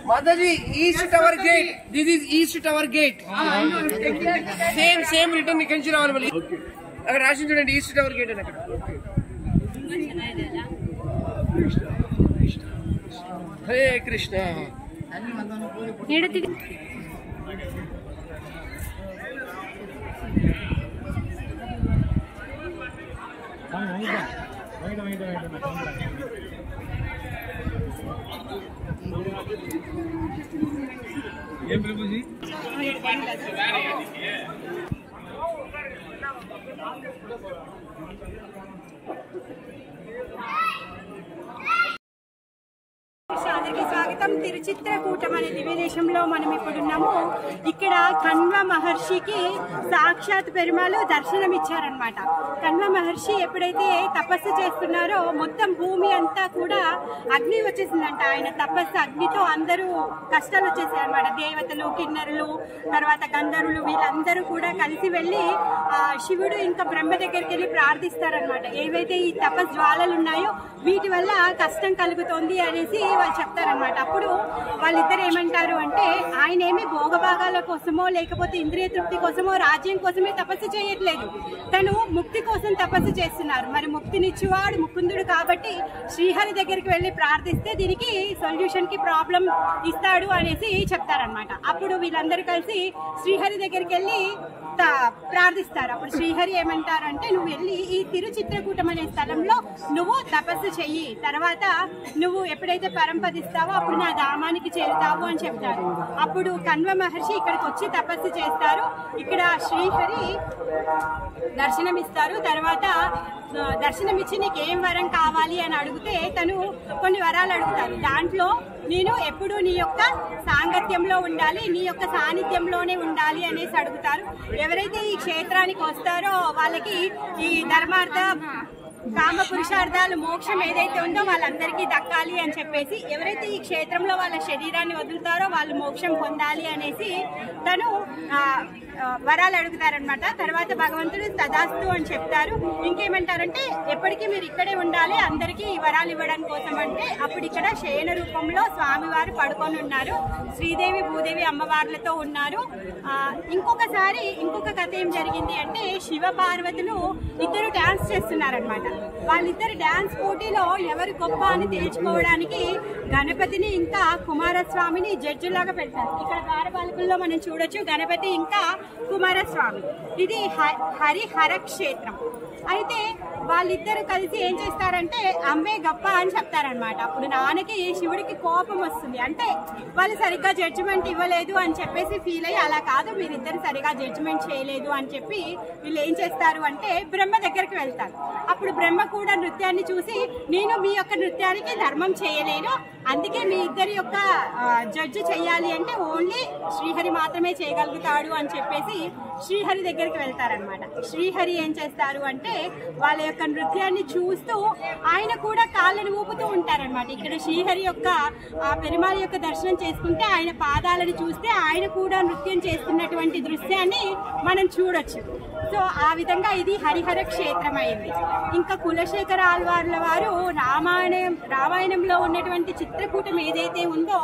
Mataji, East Tower Gate. This is East Tower Gate. Same written you can see normally. अगर ration चुने East Tower Gate है ना हरे कृष्णा ये प्रभु जी स्वागतम తిరుచిత్రకూటం అనే దివ్యదేశంలో మనం ఇప్పుడు ఉన్నాము. ఇక్కడ కణ్వ మహర్షికి సాక్షాత్ పెరుమాళ్ దర్శనం ఇచ్చారనమాట. కణ్వ మహర్షి ఎప్పుడైతే తపస్సు చేస్తున్నారో మొత్తం భూమి అంతా కూడా అగ్ని వచ్చేసిందంట. ఆయన తపస్సు అగ్నితో అందరూ కష్టాలు వచ్చేసాయి అనమాట. దేవతలు, కిన్నరులు, తర్వాత గంధర్వులు వీళ్ళందరూ కూడా కలిసి వెళ్ళి శివుడు ఇంకా బ్రహ్మ దగ్గరికి వెళ్ళి ప్రార్థిస్తారనమాట. ఏవైతే ఈ తపస్ జ్వాలలు ఉన్నాయో వీటి వల్ల కష్టం కలుగుతోంది అనేసి వాళ్ళు చెప్తారనమాట. అప్పుడు వాళ్ళిద్దరు ఏమంటారు అంటే ఆయన ఏమి భోగభాగాల కోసమో లేకపోతే ఇంద్రియ తృప్తి కోసమో రాజ్యం కోసమే తపస్సు చేయట్లేదు, తను ముక్తి కోసం తపస్సు చేస్తున్నారు. మరి ముక్తినిచ్చేవాడు ముకుందుడు కాబట్టి శ్రీహరి దగ్గరికి వెళ్ళి ప్రార్థిస్తే దీనికి సొల్యూషన్ కి ప్రాబ్లం ఇస్తాడు అనేసి చెప్తారనమాట. అప్పుడు వీళ్ళందరూ కలిసి శ్రీహరి దగ్గరికి వెళ్ళి ప్రార్థిస్తారు. అప్పుడు శ్రీహరి ఏమంటారు అంటే నువ్వు వెళ్ళి ఈ తిరుచిత్రకూటం అనే స్థలంలో నువ్వు తపస్సు చెయ్యి, తర్వాత నువ్వు ఎప్పుడైతే పరంపదిస్తావో అప్పుడు నా ధామానికి చేరుతావు అని చెప్తారు. అప్పుడు కణ్వ మహర్షి ఇక్కడికి వచ్చి తపస్సు చేస్తారు. ఇక్కడ శ్రీహరి దర్శనమిస్తారు. తర్వాత దర్శనమిచ్చి నీకు ఏం వరం కావాలి అని అడిగితే తను కొన్ని వరాలు అడుగుతారు. దాంట్లో నేను ఎప్పుడు నీ యొక్క సాంగత్యంలో ఉండాలి, నీ యొక్క సాన్నిధ్యంలోనే ఉండాలి అనేసి అడుగుతారు. ఎవరైతే ఈ క్షేత్రానికి వస్తారో వాళ్ళకి ఈ ధర్మార్థ కామ పురుషార్థాలు మోక్షం ఏదైతే ఉందో వాళ్ళందరికీ దక్కాలి అని చెప్పేసి, ఎవరైతే ఈ క్షేత్రంలో వాళ్ళ శరీరాన్ని వదులుతారో వాళ్ళు మోక్షం పొందాలి అనేసి తను వరాలు అడుగుతారనమాట. తర్వాత భగవంతుడు తదాస్తు అని చెప్తారు. ఇంకేమంటారంటే ఎప్పటికీ మీరు ఇక్కడే ఉండాలి, అందరికీ ఈ వరాలు ఇవ్వడం కోసం అంటే అప్పుడు ఇక్కడ శయన రూపంలో స్వామివారు పడుకొని ఉన్నారు. శ్రీదేవి భూదేవి అమ్మవార్లతో ఉన్నారు. ఇంకొక కథ ఏం జరిగింది అంటే శివ పార్వతులు ఇద్దరు డాన్స్ చేస్తున్నారనమాట. వాళ్ళిద్దరు డాన్స్ పోటీలో ఎవరు గొప్ప అని తేల్చుకోవడానికి గణపతిని ఇంకా కుమారస్వామిని జడ్జిలాగా పెడతారు. ఇక్కడ ద్వారపాలకుల్లో మనం చూడొచ్చు గణపతి ఇంకా కుమారస్వామి. ఇది హరిహర క్షేత్రం. అయితే వాళ్ళిద్దరు కలిసి ఏం చేస్తారంటే అమ్మే గొప్ప అని చెప్తారనమాట. అప్పుడు నాన్నకి శివుడికి కోపం వస్తుంది. అంటే వాళ్ళు సరిగ్గా జడ్జిమెంట్ ఇవ్వలేదు అని చెప్పేసి ఫీల్ అయ్యి అలా కాదు మీరిద్దరు సరిగా జడ్జిమెంట్ చేయలేదు అని చెప్పి వీళ్ళు ఏం చేస్తారు అంటే బ్రహ్మ దగ్గరికి వెళ్తారు. అప్పుడు బ్రహ్మ కూడా నృత్యాన్ని చూసి నేను మీ యొక్క నృత్యానికి ధర్మం చేయలేను, అందుకే మీ ఇద్దరి యొక్క జడ్జి చెయ్యాలి అంటే ఓన్లీ శ్రీహరి మాత్రమే చేయగలుగుతాడు అని చెప్పేసి శ్రీహరి దగ్గరికి వెళ్తారనమాట. శ్రీహరి ఏం చేస్తారు అంటే వాళ్ళ యొక్క నృత్యాన్ని చూస్తూ ఆయన కూడా కాళ్ళని ఊపుతూ ఉంటారనమాట. ఇక్కడ శ్రీహరి యొక్క పెరుమాళ్ యొక్క దర్శనం చేసుకుంటే ఆయన పాదాలను చూస్తే ఆయన కూడా నృత్యం చేస్తున్నటువంటి దృశ్యాన్ని మనం చూడొచ్చు. సో ఆ విధంగా ఇది హరిహర క్షేత్రం అయింది. ఇంకా కులశేఖర ఆళ్వార్ల వారు రామాయణంలో ఉన్నటువంటి చిత్రకూటం ఏదైతే ఉందో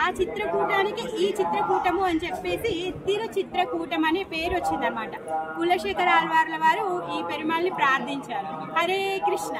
ఆ చిత్రకూటానికి ఈ చిత్రకూటము అని చెప్పేసి తిరుచిత్రకూటం అనే పేరు వచ్చిందనమాట. కులశేఖర ఆళ్వార్ల వారు ఈ పెరుమాళ్ని ప్రార్థించారు. హరే కృష్ణ.